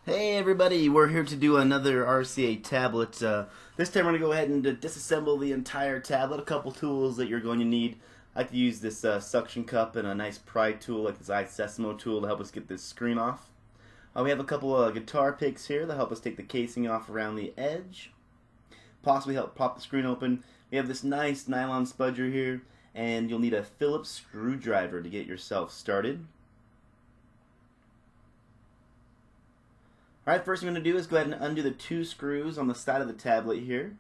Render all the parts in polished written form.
Hey everybody, we're here to do another RCA tablet. This time we're going to go ahead and disassemble the entire tablet. A couple tools that you're going to need. I like to use this suction cup and a nice pry tool like this Disassembly tool to help us get this screen off. We have a couple guitar picks here that help us take the casing off around the edge. Possibly help pop the screen open. We have this nice nylon spudger here, and you'll need a Phillips screwdriver to get yourself started. Alright, first thing I'm going to do is go ahead and undo the two screws on the side of the tablet here.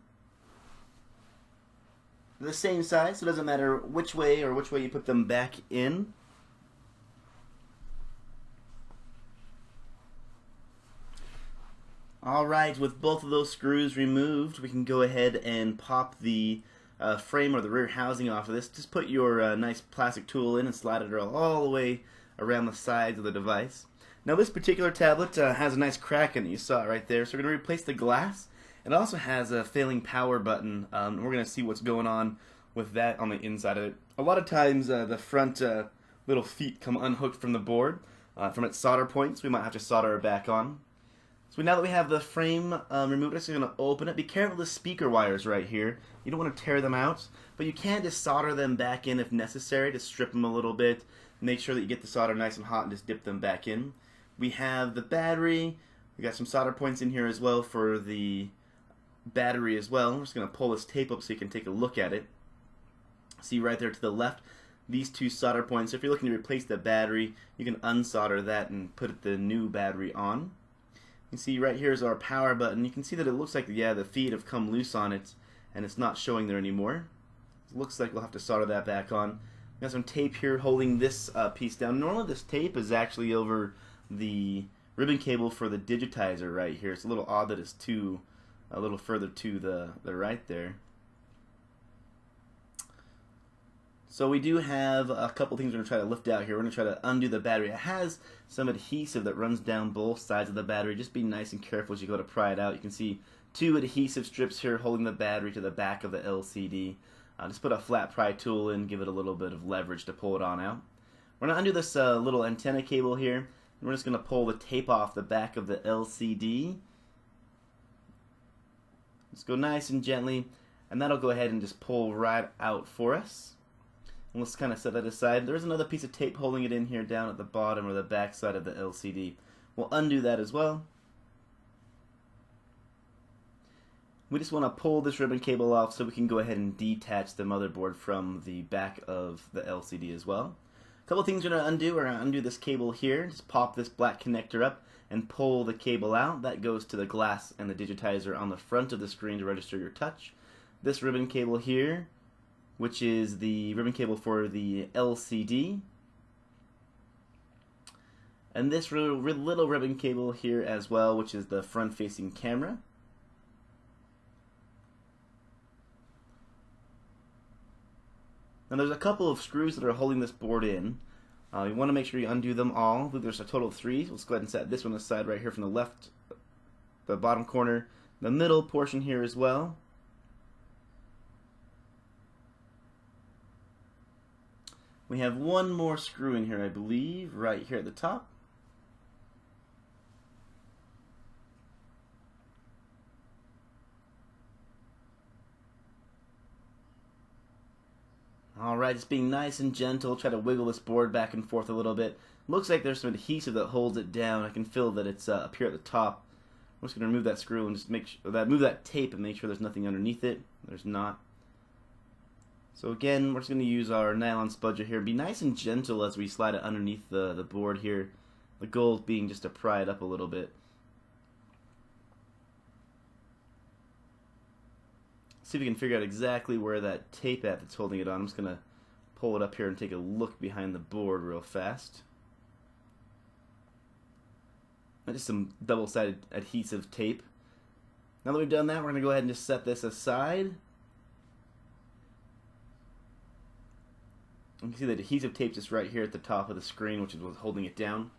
They're the same size, so it doesn't matter which way you put them back in. Alright, with both of those screws removed, we can go ahead and pop the frame or the rear housing off of this. Just put your nice plastic tool in and slide it all the way around the sides of the device. Now this particular tablet has a nice crack in it, you saw it right there, so we're going to replace the glass. It also has a failing power button, and we're going to see what's going on with that on the inside of it. A lot of times the front little feet come unhooked from the board, from its solder points. We might have to solder it back on. So now that we have the frame removed, we're just going to open it. Be careful of the speaker wires right here. You don't want to tear them out, but you can just solder them back in if necessary, to strip them a little bit. Make sure that you get the solder nice and hot and just dip them back in. We have the battery. We got some solder points in here as well for the battery as well. I'm just going to pull this tape up so you can take a look at it. See right there to the left, these two solder points. So if you're looking to replace the battery, you can unsolder that and put the new battery on. You can see right here is our power button. You can see that it looks like the feet have come loose on it and it's not showing there anymore. It looks like we'll have to solder that back on. We got some tape here holding this piece down. Normally this tape is actually over the ribbon cable for the digitizer right here. It's a little odd that it's a little further to the right there. So we do have a couple things we're going to try to lift out here. We're going to try to undo the battery. It has some adhesive that runs down both sides of the battery. Just be nice and careful as you go to pry it out. You can see two adhesive strips here holding the battery to the back of the LCD. Just put a flat pry tool in, give it a little bit of leverage to pull it on out. We're going to undo this little antenna cable here. We're just going to pull the tape off the back of the LCD. Just go nice and gently, and that'll go ahead and just pull right out for us. And let's kind of set that aside. There's another piece of tape holding it in here down at the bottom or the back side of the LCD. We'll undo that as well. We just want to pull this ribbon cable off so we can go ahead and detach the motherboard from the back of the LCD as well. A couple things we're going to undo. We're going to undo this cable here. Just pop this black connector up and pull the cable out. That goes to the glass and the digitizer on the front of the screen to register your touch. This ribbon cable here, which is the ribbon cable for the LCD. And this little ribbon cable here as well, which is the front-facing camera. Now there's a couple of screws that are holding this board in. You want to make sure you undo them all. I believe there's a total of 3. So let's go ahead and set this one aside right here from the left, the bottom corner, the middle portion here as well. We have one more screw in here, I believe, right here at the top. Alright, just being nice and gentle, try to wiggle this board back and forth a little bit. Looks like there's some adhesive that holds it down. I can feel that it's up here at the top. I'm just going to remove that screw and just move that tape and make sure there's nothing underneath it. There's not. So again, we're just going to use our nylon spudger here. Be nice and gentle as we slide it underneath the board here. The goal being just to pry it up a little bit. See if we can figure out exactly where that tape at that's holding it on. I'm just going to pull it up here and take a look behind the board real fast. Just some double-sided adhesive tape. Now that we've done that, we're going to go ahead and just set this aside. You can see the adhesive tape just right here at the top of the screen, which is what's holding it down.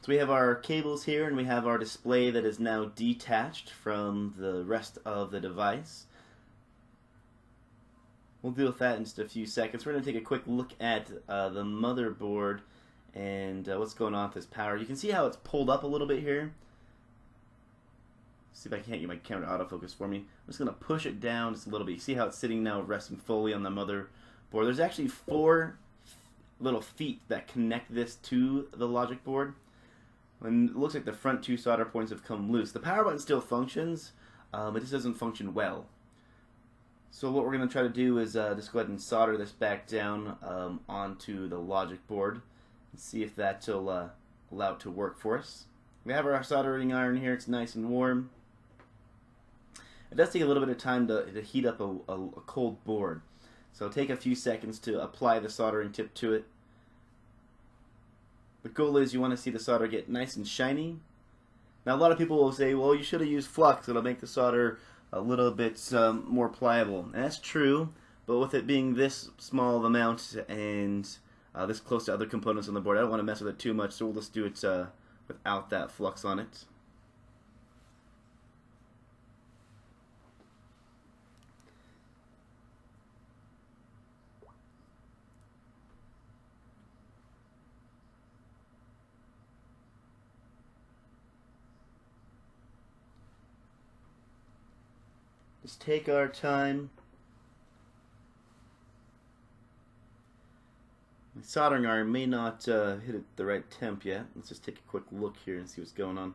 So we have our cables here, and we have our display that is now detached from the rest of the device. We'll deal with that in just a few seconds. We're going to take a quick look at the motherboard and what's going on with this power. You can see how it's pulled up a little bit here. See if I can't get my camera to autofocus for me. I'm just going to push it down just a little bit. You see how it's sitting now resting fully on the motherboard. There's actually 4 little feet that connect this to the logic board. And it looks like the front 2 solder points have come loose. The power button still functions, it just doesn't function well. So what we're going to try to do is just go ahead and solder this back down onto the logic board and see if that will allow it to work for us. We have our soldering iron here. It's nice and warm. It does take a little bit of time to heat up a cold board. So take a few seconds to apply the soldering tip to it. The goal is you want to see the solder get nice and shiny. Now a lot of people will say, well, you should have used flux. It'll make the solder a little bit more pliable. And that's true, but with it being this small of amount and this close to other components on the board, I don't want to mess with it too much, so we'll just do it without that flux on it. Just take our time. My soldering iron may not hit it the right temp yet. Let's just take a quick look here and see what's going on.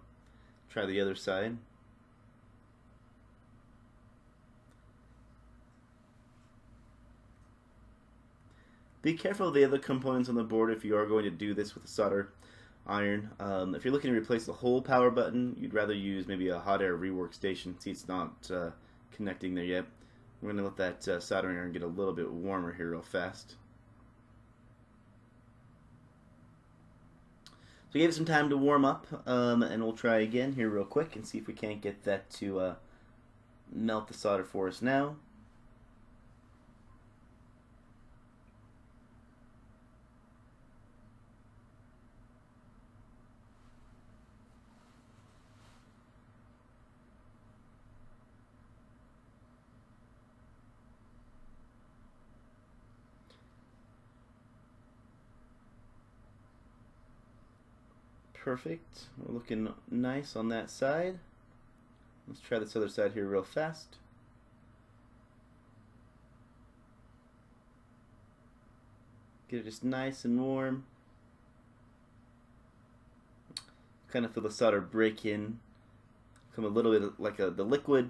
Try the other side. Be careful of the other components on the board if you are going to do this with a solder iron. If you're looking to replace the whole power button, you'd rather use maybe a hot air rework station. See, it's not connecting there yet. We're going to let that soldering iron get a little bit warmer here real fast. So give it some time to warm up, and we'll try again here real quick and see if we can't get that to melt the solder for us now. Perfect. We're looking nice on that side. Let's try this other side here real fast. Get it just nice and warm. Kind of feel the solder break in. Come a little bit like the liquid.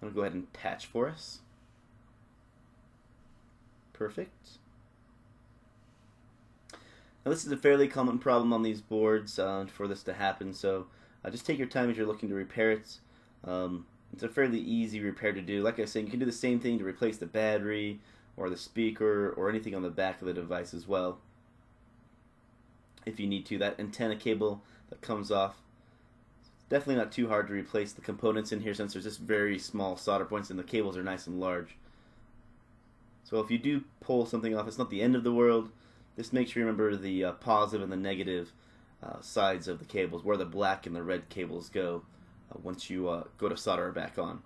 I'm going to go ahead and attach for us. Perfect. Now this is a fairly common problem on these boards for this to happen, so just take your time as you're looking to repair it. It's a fairly easy repair to do. Like I said, you can do the same thing to replace the battery or the speaker or anything on the back of the device as well, if you need to. That antenna cable that comes off, it's definitely not too hard to replace the components in here since there's just very small solder points and the cables are nice and large. So if you do pull something off, it's not the end of the world. Just make sure you remember the positive and the negative sides of the cables, where the black and the red cables go once you go to solder it back on.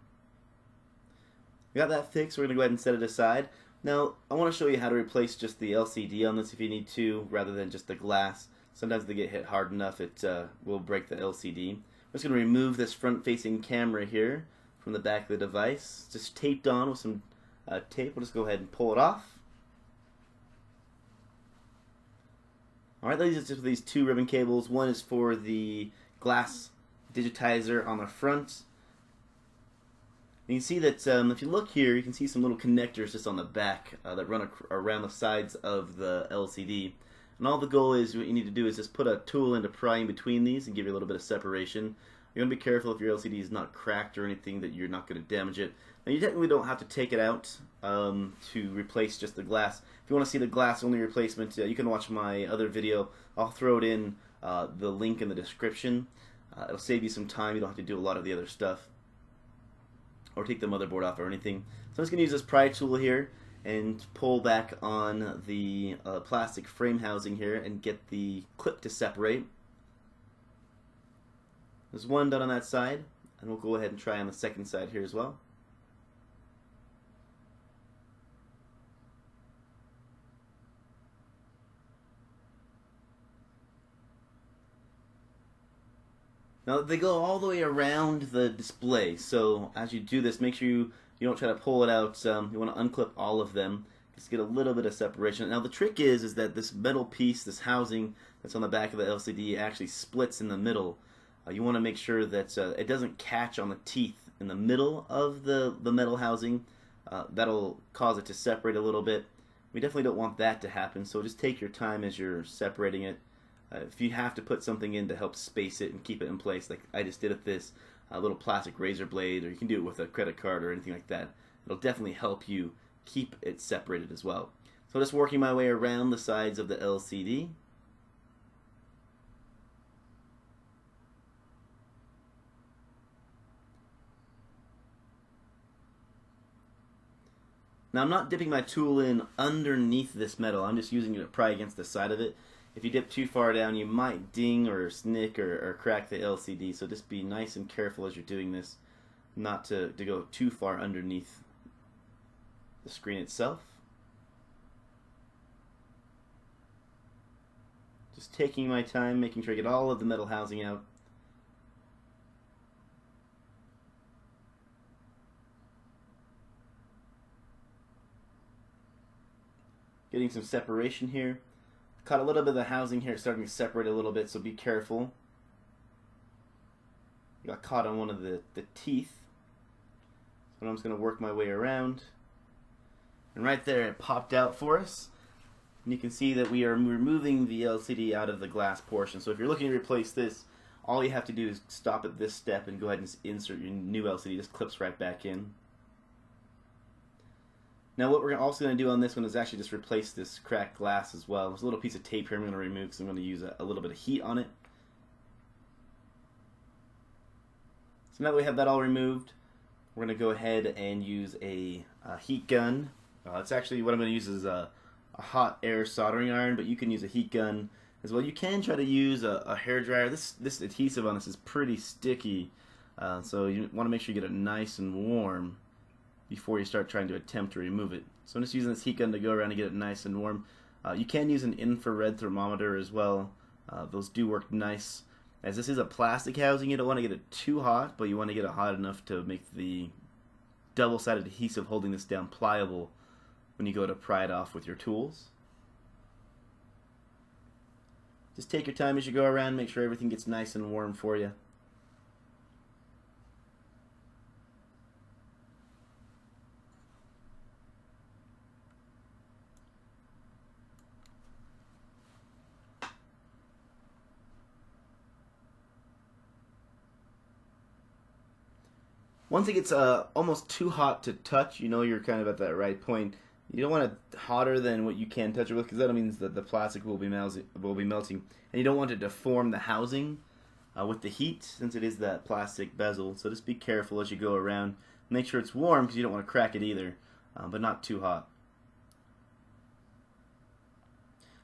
We got that fixed. We're going to go ahead and set it aside. Now, I want to show you how to replace just the LCD on this if you need to, rather than just the glass. Sometimes they get hit hard enough, it will break the LCD. I'm just going to remove this front-facing camera here from the back of the device. It's just taped on with some tape. We'll just go ahead and pull it off. Alright, these are just these 2 ribbon cables. One is for the glass digitizer on the front. You can see that if you look here, you can see some little connectors just on the back that run around the sides of the LCD. And all the goal is, what you need to do is just put a tool in to pry in between these and give you a little bit of separation. You're going to be careful if your LCD is not cracked or anything that you're not going to damage it. Now you technically don't have to take it out to replace just the glass. If you want to see the glass only replacement, you can watch my other video. I'll throw it in the link in the description. It'll save you some time. You don't have to do a lot of the other stuff or take the motherboard off or anything. So I'm just going to use this pry tool here and pull back on the plastic frame housing here and get the clip to separate. There's one done on that side, and we'll go ahead and try on the second side here as well. Now they go all the way around the display, so as you do this, make sure you don't try to pull it out. You want to unclip all of them, just get a little bit of separation. Now the trick is that this metal piece, this housing that's on the back of the LCD, actually splits in the middle. You want to make sure that it doesn't catch on the teeth in the middle of the metal housing. That'll cause it to separate a little bit. We definitely don't want that to happen, so just take your time as you're separating it. If you have to put something in to help space it and keep it in place, like I just did with this little plastic razor blade, or you can do it with a credit card or anything like that, it'll definitely help you keep it separated as well. So just working my way around the sides of the LCD. Now I'm not dipping my tool in underneath this metal, I'm just using it to pry against the side of it. If you dip too far down, you might ding or snick or crack the LCD, so just be nice and careful as you're doing this, not to go too far underneath the screen itself. Just taking my time, making sure I get all of the metal housing out. Getting some separation here. Caught a little bit of the housing here, it's starting to separate a little bit, so be careful. Got caught on one of the teeth. So I'm just going to work my way around. And right there it popped out for us. And you can see that we are removing the LCD out of the glass portion. So if you're looking to replace this, all you have to do is stop at this step and go ahead and insert your new LCD. This clips right back in. Now what we're also going to do on this one is actually just replace this cracked glass as well. There's a little piece of tape here I'm going to remove because I'm going to use a little bit of heat on it. So now that we have that all removed, we're going to go ahead and use a heat gun. It's actually what I'm going to use is a hot air soldering iron, but you can use a heat gun as well. You can try to use a hair dryer. This adhesive on this is pretty sticky, so you want to make sure you get it nice and warm before you start trying to attempt to remove it. So I'm just using this heat gun to go around and get it nice and warm. You can use an infrared thermometer as well. Those do work nice. As this is a plastic housing, you don't want to get it too hot, but you want to get it hot enough to make the double-sided adhesive holding this down pliable when you go to pry it off with your tools. Just take your time as you go around, make sure everything gets nice and warm for you. Once it gets almost too hot to touch, you know you're kind of at that right point. You don't want it hotter than what you can touch it with, because that means that the plastic will be melting, and you don't want to deform the housing with the heat, since it is that plastic bezel. So just be careful as you go around. Make sure it's warm, because you don't want to crack it either, but not too hot.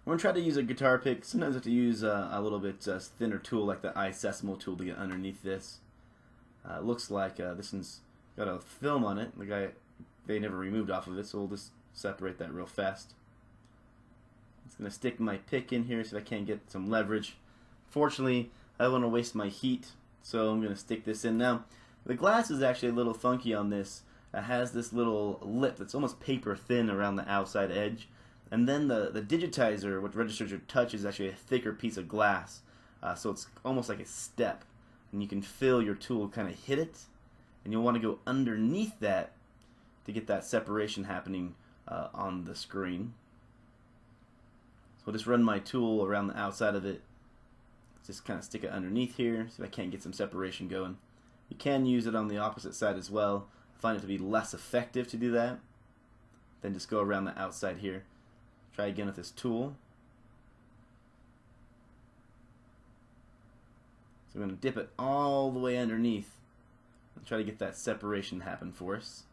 We're going to try to use a guitar pick. Sometimes I have to use a little bit thinner tool like the Disassembly tool to get underneath this. Looks like this one's got a film on it. They never removed off of it, so we'll just separate that real fast. It's going to stick my pick in here so I can't get some leverage. Fortunately, I don't want to waste my heat, so I'm going to stick this in. Now, the glass is actually a little funky on this. It has this little lip that's almost paper thin around the outside edge. And then the digitizer, which registers your touch, is actually a thicker piece of glass. So it's almost like a step. And you can feel your tool kind of hit it, and you'll want to go underneath that to get that separation happening on the screen. So I'll just run my tool around the outside of it, just kind of stick it underneath here, see if I can't get some separation going. You can use it on the opposite side as well. I find it to be less effective to do that than just go around the outside here. Try again with this tool. So we're going to dip it all the way underneath and try to get that separation happen for us.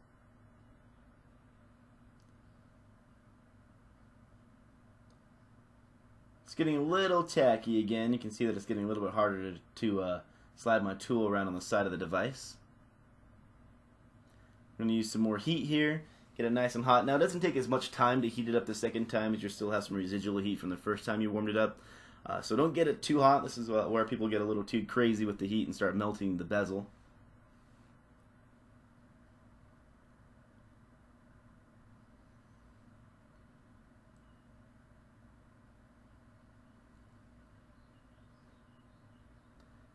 It's getting a little tacky again. You can see that it's getting a little bit harder to slide my tool around on the side of the device. I'm going to use some more heat here, get it nice and hot. Now it doesn't take as much time to heat it up the second time, as you still have some residual heat from the first time you warmed it up. So don't get it too hot. This is where people get a little too crazy with the heat and start melting the bezel.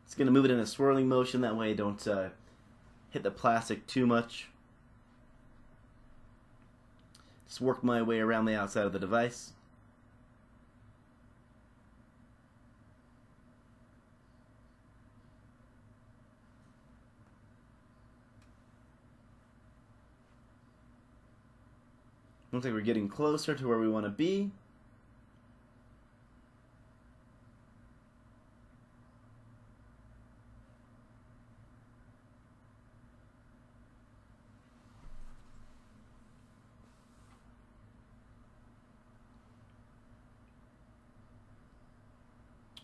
It's going to move it in a swirling motion, that way I don't hit the plastic too much. Just work my way around the outside of the device. Looks like we're getting closer to where we want to be.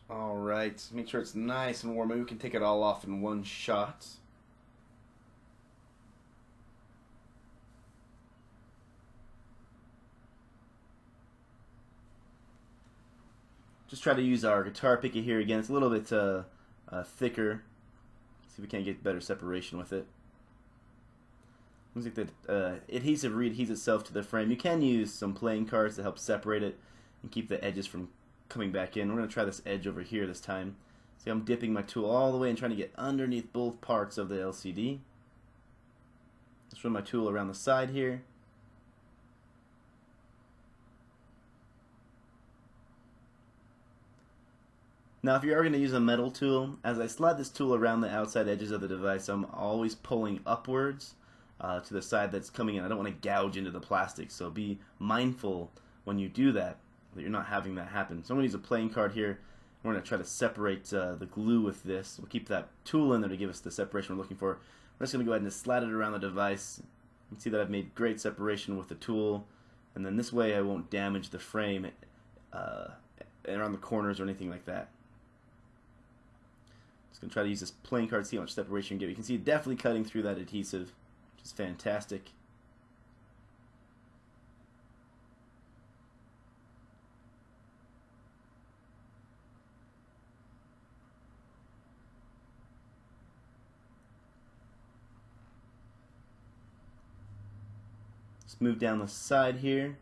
Alright, make sure it's nice and warm. Maybe we can take it all off in one shot. Just try to use our guitar picker here again. It's a little bit thicker. See if we can't get better separation with it. Looks like the adhesive readheses itself to the frame. You can use some playing cards to help separate it and keep the edges from coming back in. We're going to try this edge over here this time. See, I'm dipping my tool all the way and trying to get underneath both parts of the LCD. Just run my tool around the side here. Now, if you are going to use a metal tool, as I slide this tool around the outside edges of the device, I'm always pulling upwards to the side that's coming in. I don't want to gouge into the plastic, so be mindful when you do that, that you're not having that happen. So I'm going to use a playing card here. We're going to try to separate the glue with this. We'll keep that tool in there to give us the separation we're looking for. I'm just going to go ahead and slide it around the device. You can see that I've made great separation with the tool, and then this way I won't damage the frame around the corners or anything like that. Just going to try to use this playing card, see how much separation you get. You can see it definitely cutting through that adhesive, which is fantastic. Just move down the side here.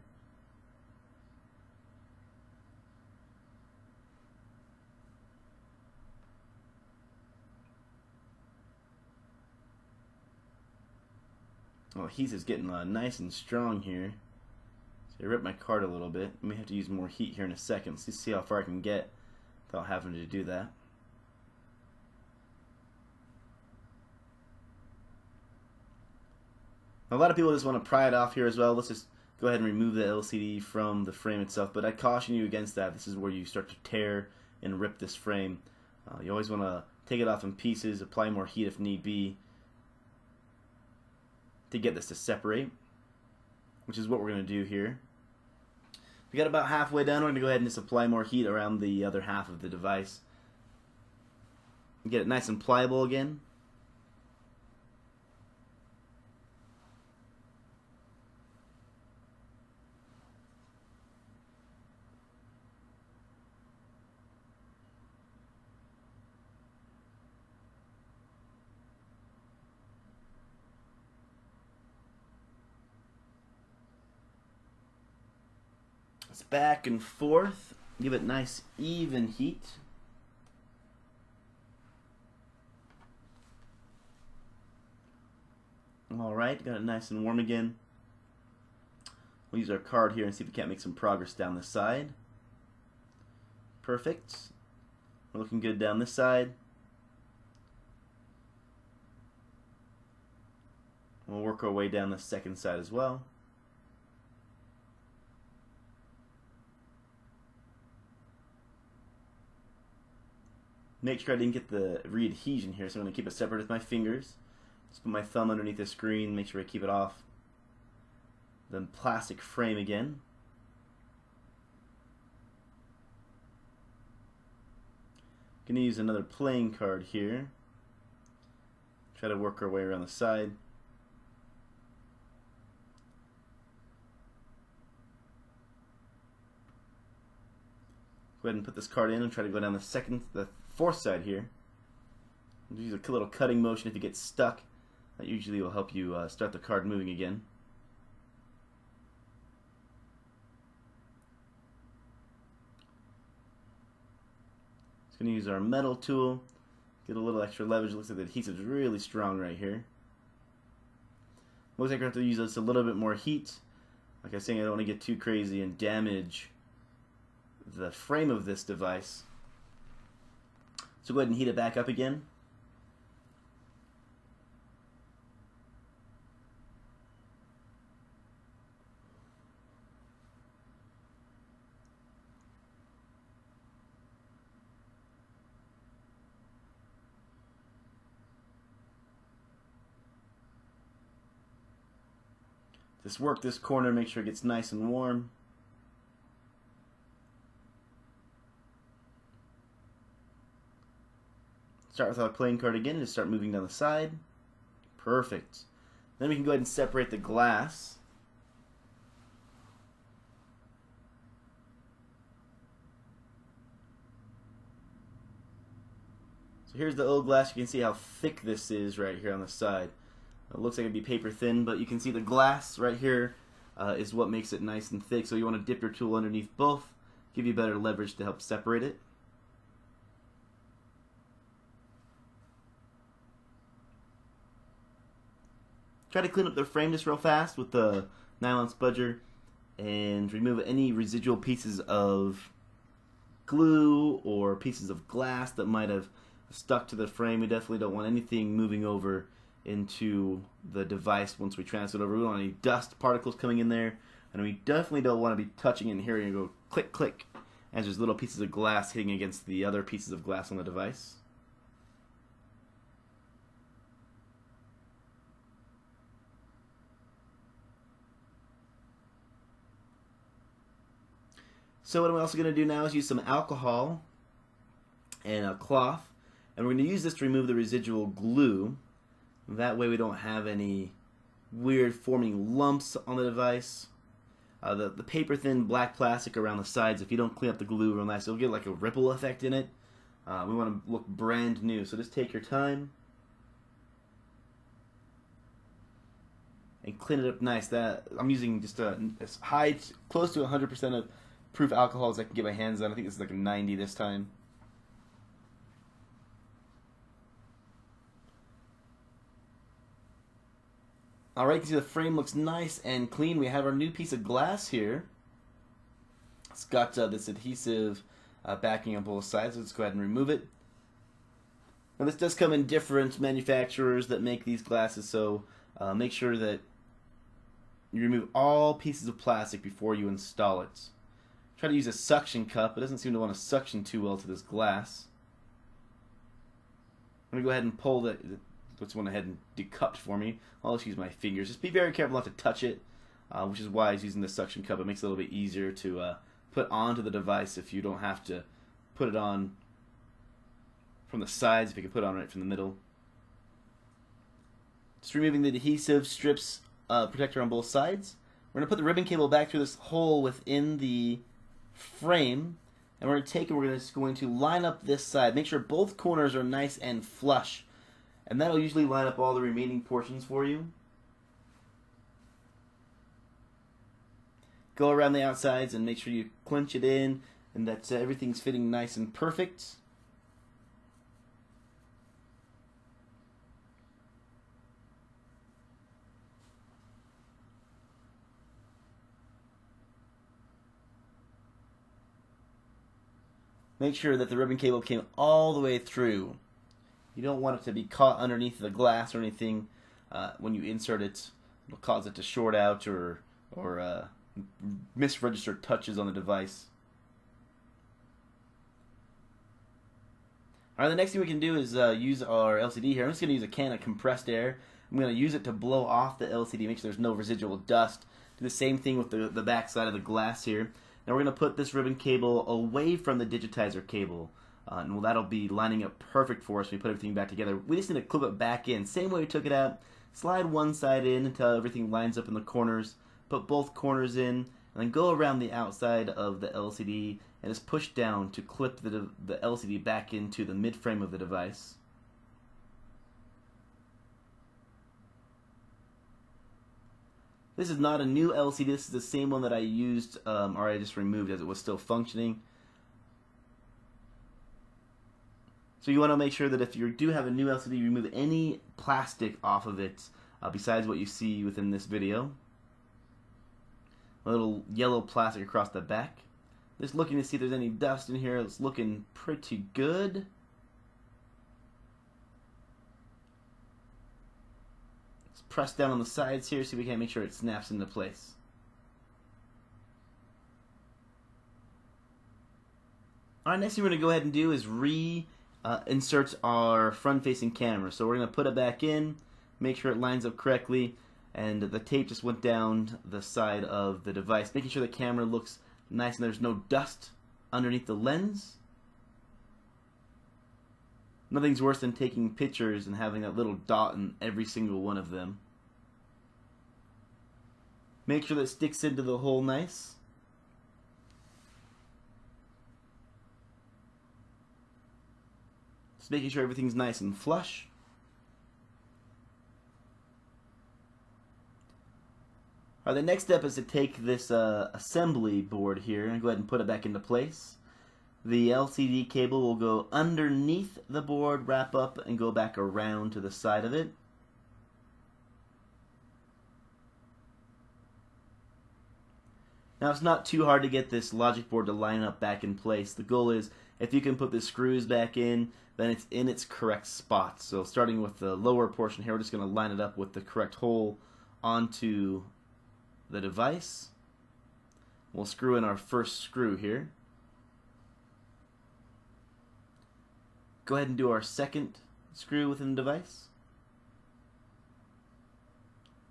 Oh, adhesive's getting nice and strong here. So I ripped my card a little bit. I may have to use more heat here in a second. Let's see how far I can get without having to do that. A lot of people just want to pry it off here as well. Let's just go ahead and remove the LCD from the frame itself, but I caution you against that. This is where you start to tear and rip this frame. You always want to take it off in pieces, apply more heat if need be, to get this to separate, which is what we're going to do here. We got about halfway done. We're going to go ahead and just apply more heat around the other half of the device. Get it nice and pliable again. It's back and forth. Give it nice even heat. Alright, got it nice and warm again. We'll use our card here and see if we can't make some progress down this side. Perfect. We're looking good down this side. We'll work our way down the second side as well. Make sure I didn't get the re-adhesion here, so I'm going to keep it separate with my fingers. Just put my thumb underneath the screen, make sure I keep it off. Then plastic frame again. Going to use another playing card here. Try to work our way around the side. Go ahead and put this card in and try to go down the fourth side here. Use a little cutting motion if you get stuck. That usually will help you start the card moving again. Just going to use our metal tool. Get a little extra leverage. It looks like the adhesive is really strong right here. Looks like we're going to have to use just a little bit more heat. Like I was saying, I don't want to get too crazy and damage the frame of this device. So go ahead and heat it back up again. Just work this corner, make sure it gets nice and warm. Start with our playing card again and just start moving down the side. Perfect. Then we can go ahead and separate the glass. So here's the old glass. You can see how thick this is right here on the side. It looks like it'd be paper thin, but you can see the glass right here is what makes it nice and thick. So you want to dip your tool underneath both, give you better leverage to help separate it. Try to clean up the frame just real fast with the nylon spudger and remove any residual pieces of glue or pieces of glass that might have stuck to the frame. We definitely don't want anything moving over into the device once we transfer it over. We don't want any dust particles coming in there, and we definitely don't want to be touching it in here and go click click as there's little pieces of glass hitting against the other pieces of glass on the device. So what I'm also going to do now is use some alcohol and a cloth, and we're going to use this to remove the residual glue. That way we don't have any weird forming lumps on the device. The paper thin black plastic around the sides, if you don't clean up the glue real nice, it'll get like a ripple effect in it. We want to look brand new, so just take your time and clean it up nice. That I'm using just as high, close to 100% of proof alcohol as I can get my hands on. I think this is like a 90 this time. Alright, you can see the frame looks nice and clean. We have our new piece of glass here. It's got this adhesive backing on both sides. Let's go ahead and remove it. Now this does come in different manufacturers that make these glasses, so make sure that you remove all pieces of plastic before you install it. Try to use a suction cup. It doesn't seem to want to suction too well to this glass. I'm going to go ahead and pull the... Let's went ahead and decupped for me. I'll just use my fingers. Just be very careful not to touch it, which is why I was using the suction cup. It makes it a little bit easier to put onto the device if you don't have to put it on from the sides, if you can put it on right from the middle. Just removing the adhesive strips protector on both sides. We're going to put the ribbon cable back through this hole within the frame, and we're going to take it, we're just going to line up this side. Make sure both corners are nice and flush. And that'll usually line up all the remaining portions for you. Go around the outsides and make sure you clench it in and that everything's fitting nice and perfect. Make sure that the ribbon cable came all the way through. You don't want it to be caught underneath the glass or anything when you insert it. It'll cause it to short out or misregister touches on the device. Alright, the next thing we can do is use our LCD here. I'm just going to use a can of compressed air. I'm going to use it to blow off the LCD, make sure there's no residual dust. Do the same thing with the back side of the glass here. Now we're going to put this ribbon cable away from the digitizer cable. And that'll be lining up perfect for us when we put everything back together. We just need to clip it back in. Same way we took it out. Slide one side in until everything lines up in the corners. Put both corners in. And then go around the outside of the LCD and just push down to clip the LCD back into the mid-frame of the device. This is not a new LCD, this is the same one that I used, or I just removed as it was still functioning. So you want to make sure that if you do have a new LCD, you remove any plastic off of it, besides what you see within this video. A little yellow plastic across the back. Just looking to see if there's any dust in here. It's looking pretty good. Let's press down on the sides here, see if we can make sure it snaps into place. Alright, next thing we're going to go ahead and do is insert our front-facing camera. So we're going to put it back in, make sure it lines up correctly, and the tape just went down the side of the device, making sure the camera looks nice and there's no dust underneath the lens. Nothing's worse than taking pictures and having that little dot in every single one of them. Make sure that it sticks into the hole nice. Just making sure everything's nice and flush. The next step is to take this assembly board here and go ahead and put it back into place. The LCD cable will go underneath the board, wrap up, and go back around to the side of it. Now it's not too hard to get this logic board to line up back in place. The goal is if you can put the screws back in, then it's in its correct spot. So starting with the lower portion here, we're just going to line it up with the correct hole onto the device. We'll screw in our first screw here. Go ahead and do our second screw within the device.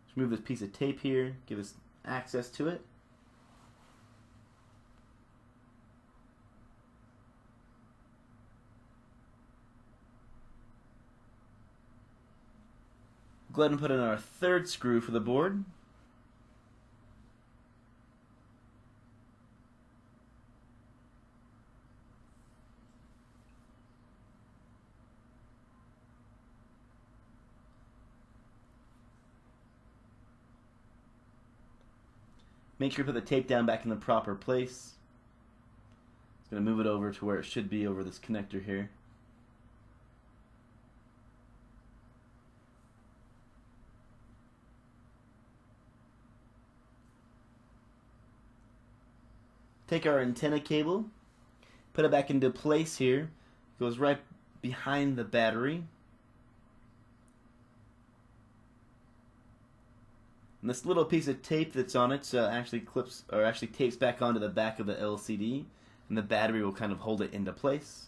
Just move this piece of tape here, give us access to it. Go ahead and put in our third screw for the board. Make sure you put the tape down back in the proper place. It's going to move it over to where it should be over this connector here. Take our antenna cable, put it back into place here. It goes right behind the battery. And this little piece of tape that's on it actually tapes back onto the back of the LCD, and the battery will kind of hold it into place.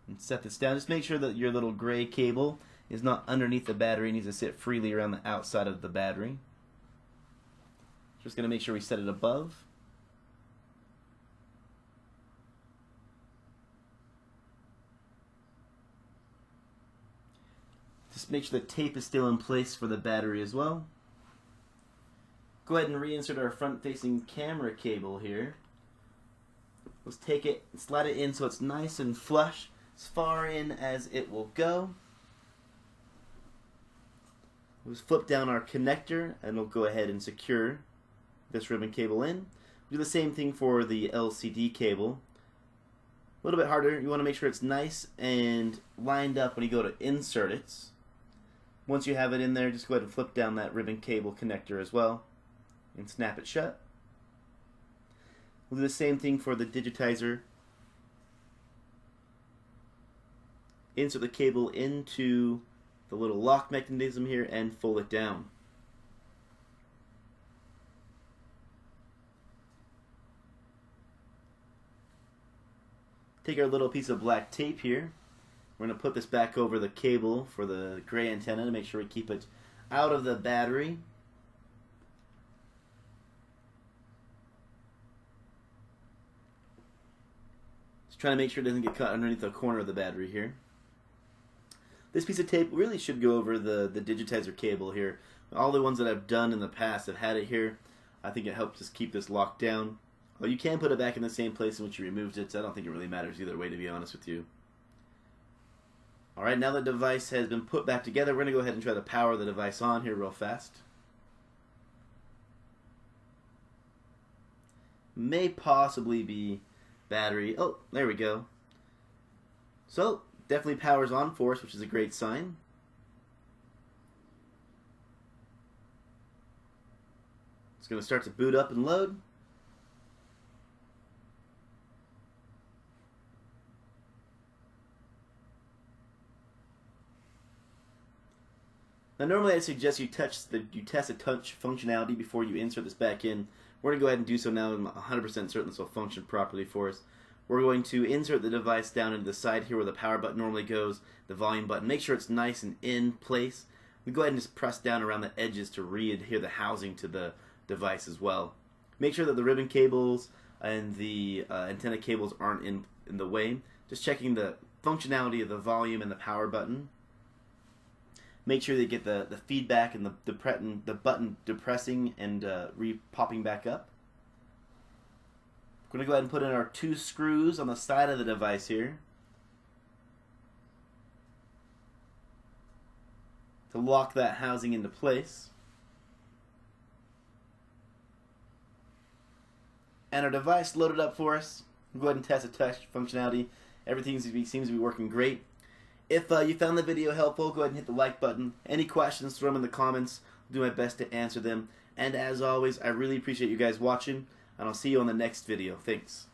And set this down. Just make sure that your little gray cable is not underneath the battery. It needs to sit freely around the outside of the battery. Just going to make sure we set it above. Just make sure the tape is still in place for the battery as well. Go ahead and reinsert our front-facing camera cable here. Let's take it and slide it in so it's nice and flush, as far in as it will go. We'll just flip down our connector and we'll go ahead and secure this ribbon cable in. Do the same thing for the LCD cable. A little bit harder. You want to make sure it's nice and lined up when you go to insert it. Once you have it in there, just go ahead and flip down that ribbon cable connector as well and snap it shut. We'll do the same thing for the digitizer. Insert the cable into the little lock mechanism here and fold it down. Take our little piece of black tape here. We're going to put this back over the cable for the gray antenna to make sure we keep it out of the battery. Just trying to make sure it doesn't get caught underneath the corner of the battery here. This piece of tape really should go over the digitizer cable here. All the ones that I've done in the past have had it here. I think it helps just keep this locked down. Well, you can put it back in the same place in which you removed it, so I don't think it really matters either way, to be honest with you. Alright, now the device has been put back together, we're going to go ahead and try to power the device on here real fast. May possibly be battery. Oh, there we go. So, definitely powers on for us, which is a great sign. It's going to start to boot up and load. Now normally I suggest you test the touch functionality before you insert this back in. We're going to go ahead and do so now. I'm 100% certain this will function properly for us. We're going to insert the device down into the side here where the power button normally goes, the volume button. Make sure it's nice and in place. We go ahead and just press down around the edges to re-adhere the housing to the device as well. Make sure that the ribbon cables and the antenna cables aren't in the way. Just checking the functionality of the volume and the power button. Make sure they get the feedback and the button depressing and re-popping back up. We're going to go ahead and put in our 2 screws on the side of the device here to lock that housing into place. And our device loaded up for us. We'll go ahead and test the touch functionality. Everything seems to be working great. If you found the video helpful, go ahead and hit the like button. Any questions, throw them in the comments. I'll do my best to answer them. And as always, I really appreciate you guys watching, and I'll see you on the next video. Thanks.